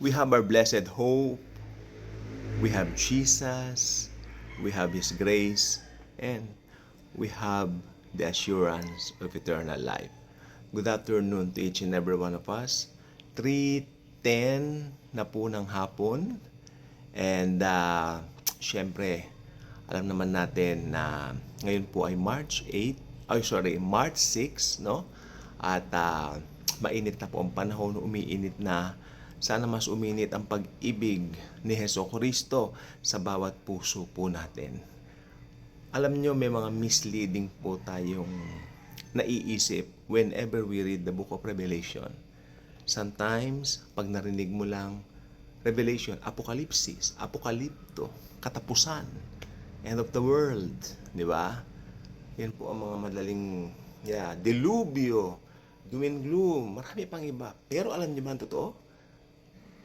We have our blessed hope, we have Jesus, we have His grace, and we have the assurance of eternal life. Good afternoon to each and every one of us. 3:10 na po ng hapon. And syempre, alam naman natin na ngayon po ay March 6, no? At mainit na po ang panahon, umiinit na. Sana mas uminit ang pag-ibig ni Jesucristo sa bawat puso po natin. Alam nyo, may mga misleading po tayong naiisip whenever we read the book of Revelation. Sometimes, pag narinig mo lang Revelation, Apokalipsis, Apokalipto, katapusan, end of the world, di ba? Yan po ang mga madaling, delubyo, doom and gloom, marami pang iba. Pero alam niyo ba ang totoo?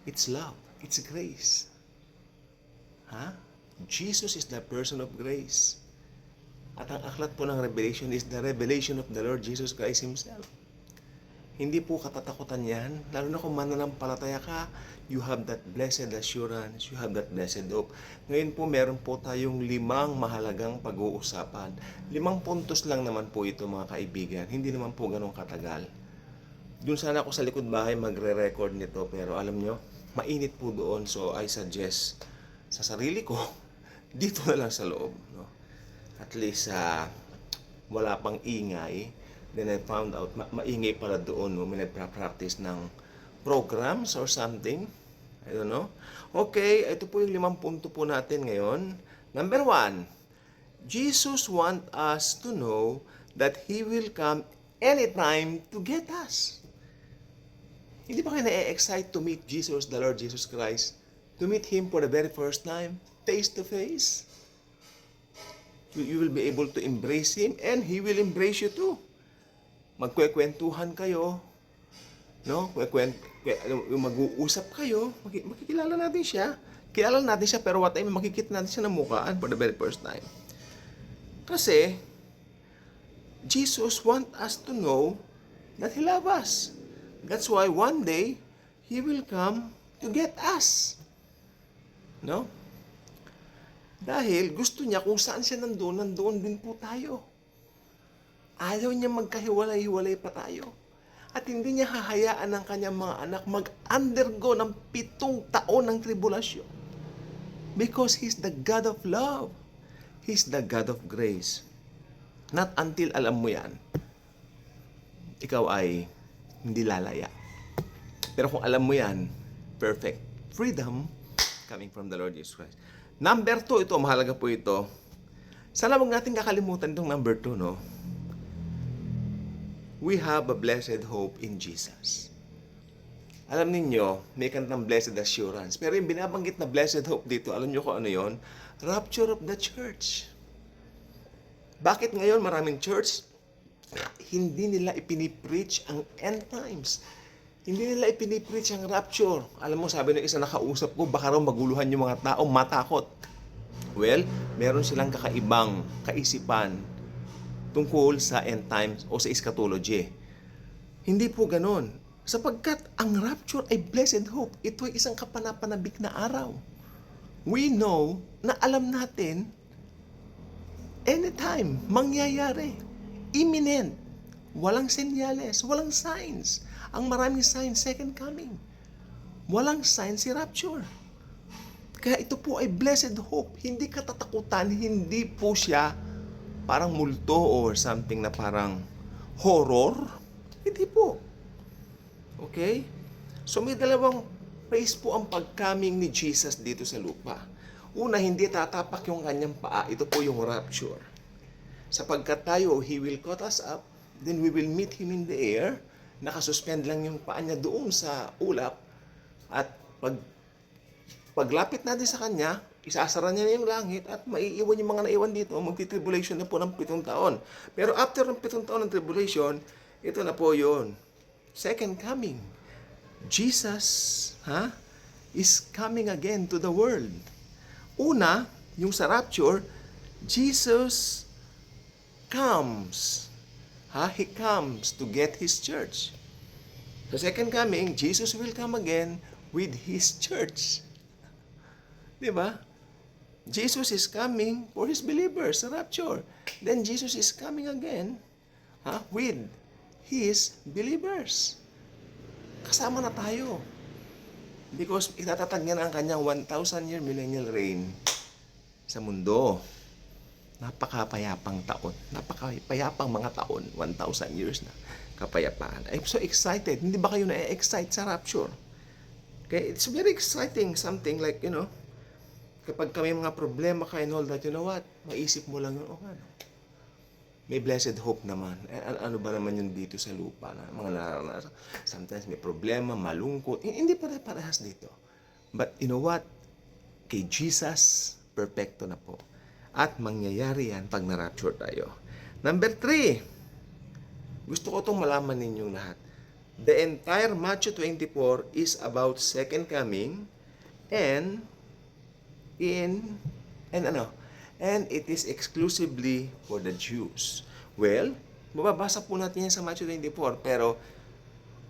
It's love, it's grace. Jesus is the person of grace. At ang aklat po ng Revelation is the revelation of the Lord Jesus Christ Himself. Hindi po katatakutan yan. Lalo na kung mananampalataya ka, you have that blessed assurance, you have that blessed hope. Ngayon po, meron po tayong 5 mahalagang pag-uusapan. 5 puntos lang naman po ito, mga kaibigan. Hindi naman po ganun katagal. Doon sana ako sa likod bahay magre-record nito, pero alam nyo, mainit po doon. So I suggest sa sarili ko, dito na lang sa loob. No? At least, wala pang ingay. Then I found out, maingay pala doon, may nagpa-practice ng programs or something. I don't know. Okay, ito po yung 5 punto po natin ngayon. Number 1, Jesus want us to know that He will come anytime to get us. Hindi ba kayo na-excite to meet Jesus, the Lord Jesus Christ? To meet Him for the very first time, face to face? You will be able to embrace Him and He will embrace you too. Magkwekwentuhan kayo, no? Mag-uusap kayo, makikilala natin siya. Kilala natin siya, pero what time makikita natin siya ng mukhaan for the very first time. Kasi, Jesus want us to know that He loves us. That's why one day, He will come to get us. No? Dahil gusto niya kung saan siya nandoon din po tayo. Ayaw niya magkahiwalay-hiwalay pa tayo. At hindi niya hahayaan ng kanyang mga anak mag-undergo ng 7 taon ng tribulasyon. Because He's the God of love. He's the God of grace. Not until alam mo yan, ikaw ay hindi lalaya. Pero kung alam mo yan, perfect. Freedom coming from the Lord Jesus Christ. Number 2, ito, mahalaga po ito. Sana wag natin kakalimutan itong number 2, no? We have a blessed hope in Jesus. Alam ninyo, may kantang blessed assurance. Pero yung binabanggit na blessed hope dito, alam nyo kung ano yon? Rapture of the church. Bakit ngayon maraming church, hindi nila ipinipreach ang end times? Hindi nila ipinipreach ang rapture. Alam mo, sabi ng isa nakausap ko, baka raw maguluhan yung mga tao, matakot. Well, meron silang kakaibang kaisipan tungkol sa end times o sa eschatology. Hindi po ganon. Sapagkat ang rapture ay blessed hope. Ito ay isang kapanapanabik na araw. We know na alam natin anytime mangyayari. Imminent. Walang senyales, walang signs. Ang maraming signs, second coming. Walang signs si rapture. Kaya ito po ay blessed hope. Hindi katatakutan, hindi po siya parang multo or something na parang horror. Hindi po. Okay? So may dalawang phase po ang pagcoming ni Jesus dito sa lupa. Una, hindi tatapak yung kanyang paa. Ito po yung rapture. Sapagkat tayo, He will caught us up, then we will meet Him in the air. Nakasuspend lang yung paa niya doon sa ulap. At paglapit natin sa Kanya, isasara niya na yung langit at maiiwan yung mga naiwan dito. Magti-tribulation na po ng 7 taon. Pero after ng 7 taon ng tribulation, ito na po yun. Second coming. Jesus is coming again to the world. Una, yung sa rapture, Jesus comes. He comes to get His church. Sa second coming, Jesus will come again with His church. Di ba? Jesus is coming for His believers sa rapture. Then Jesus is coming again with His believers. Kasama na tayo. Because itatatag niya na ang kanyang 1,000-year millennial reign sa mundo. Napakapayapang taon. Napakapayapang mga taon. 1,000 years na kapayapaan. I'm so excited. Hindi ba kayo na-excite sa rapture? Okay? It's very exciting. Something like, kapag kami mga problema ka and all that, you know what? Maisip mo lang yun, may blessed hope naman. Ano ba naman yun dito sa lupa? Mga naranasan. Sometimes may problema, malungkot. Hindi pare-parehas dito. But you know what? Kay Jesus, perfecto na po. At mangyayari yan pag na-rapture tayo. Number 3. Gusto ko itong malaman ninyong lahat. The entire Matthew 24 is about second coming and it is exclusively for the Jews. Well, mababasa po natin yan sa Matthew 24, pero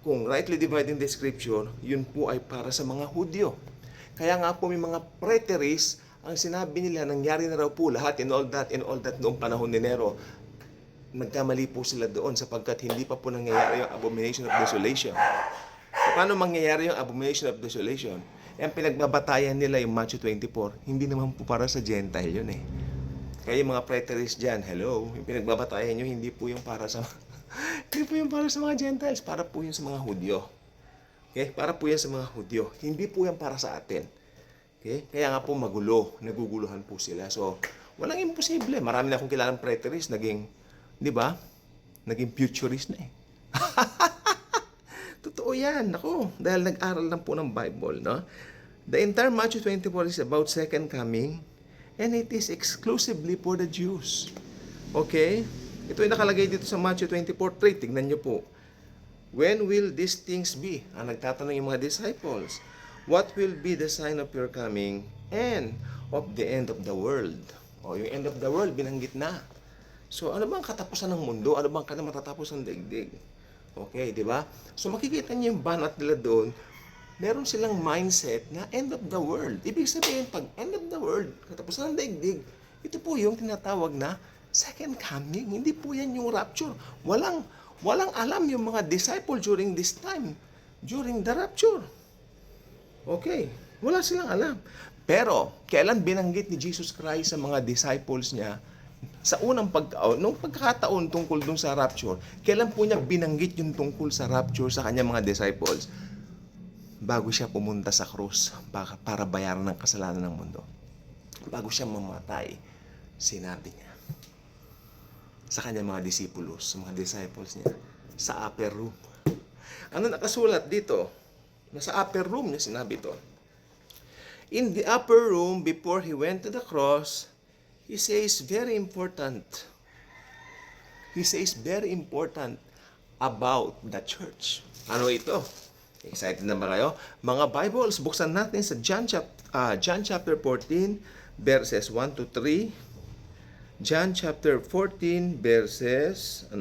kung rightly dividing the scripture, yun po ay para sa mga Hudyo. Kaya nga po may mga preterists, ang sinabi nila, nangyari na raw po lahat and all that noong panahon ni Nero. Nagkamali po sila doon sapagkat hindi pa po nangyayari yung abomination of desolation. Paano mangyayari yung abomination of desolation? Ang pinagbabatayan nila yung Matthew 24, hindi naman po para sa Gentile yun eh. Kaya yung mga preterists dyan, hello, yung pinagbabatayan nyo, hindi po yung para sa hindi po yung para sa mga Gentiles, para po yung sa mga Hudyo. Okay? Para po yan sa mga Hudyo. Hindi po yan para sa atin. Okay? Kaya nga po magulo, naguguluhan po sila. So, walang imposible. Marami na akong kilalang preterists, naging, di ba? Naging futurist na eh. Totoo yan, ako. Dahil nag-aral lang po ng Bible, no? The entire Matthew 24 is about second coming, and it is exclusively for the Jews. Okay? Ito ay nakalagay dito sa Matthew 24:3. Tignan nyo po. When will these things be? Ang nagtatanong yung mga disciples. What will be the sign of your coming and of the end of the world? O, yung end of the world, binanggit na. So, ano bang katapusan ng mundo? Ano bang matatapos ng daigdig? Okay, di ba? So, makikita niyo yung banat nila doon. Meron silang mindset na end of the world. Ibig sabihin, pag end of the world, katapusan ng daigdig, ito po yung tinatawag na second coming. Hindi po yan yung rapture. Walang alam yung mga disciple during this time, during the rapture. Okay, wala silang alam. Pero, kailan binanggit ni Jesus Christ sa mga disciples niya sa unang nung pagkakataon tungkol dun sa rapture, kailan po niya binanggit yung tungkol sa rapture sa kanyang mga disciples? Bago siya pumunta sa krus para bayaran ng kasalanan ng mundo. Bago siya mamatay, sinabi niya sa kanyang mga disipulos, sa mga disciples niya, sa upper room. Ano nakasulat dito? Nasa upper room niya sinabi ito. In the upper room, before he went to the cross, he says very important. He says very important about the church. Ano ito? Excited na ba kayo? Mga Bibles, buksan natin sa John chapter 14, verses 1 to 3. John chapter 14, verses 1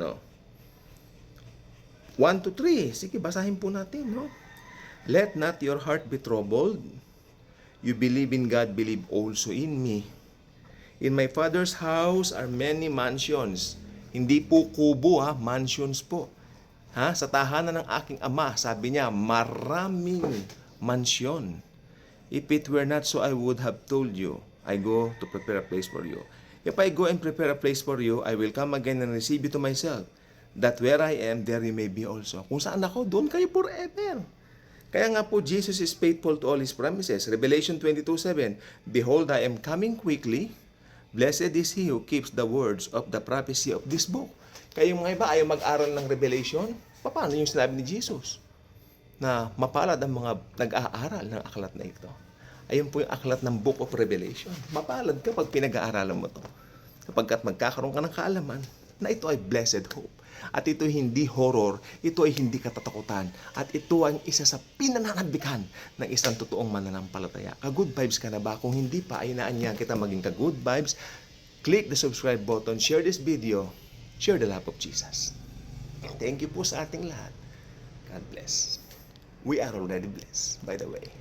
to 3. Sige, basahin po natin, no? Let not your heart be troubled. You believe in God, believe also in me. In my Father's house are many mansions. Hindi po kubo, mansions po. Sa tahanan ng aking ama, sabi niya, maraming mansyon. If it were not so, I would have told you, I go to prepare a place for you. If I go and prepare a place for you, I will come again and receive you to myself, that where I am, there you may be also. Kung saan ako, doon kayo forever. Kaya nga po, Jesus is faithful to all His promises. Revelation 22:7, Behold, I am coming quickly. Blessed is he who keeps the words of the prophecy of this book. Kaya yung mga iba ayaw mag-aral ng Revelation, paano yung sinabi ni Jesus? Na mapalad ang mga nag-aaral ng aklat na ito. Ayun po yung aklat ng Book of Revelation. Mapalad ka pag pinag-aaralan mo ito. Kapagkat magkakaroon ka ng kaalaman na ito ay blessed hope. At ito ay hindi horror, ito ay hindi katatakutan. At ito ang isa sa pinananabikan ng isang totoong mananampalataya. Ka-good vibes ka na ba? Kung hindi pa, ay inaanyahan kita maging ka-good vibes. Click the subscribe button, share this video, share the love of Jesus. Thank you po sa ating lahat. God bless. We are already blessed, by the way.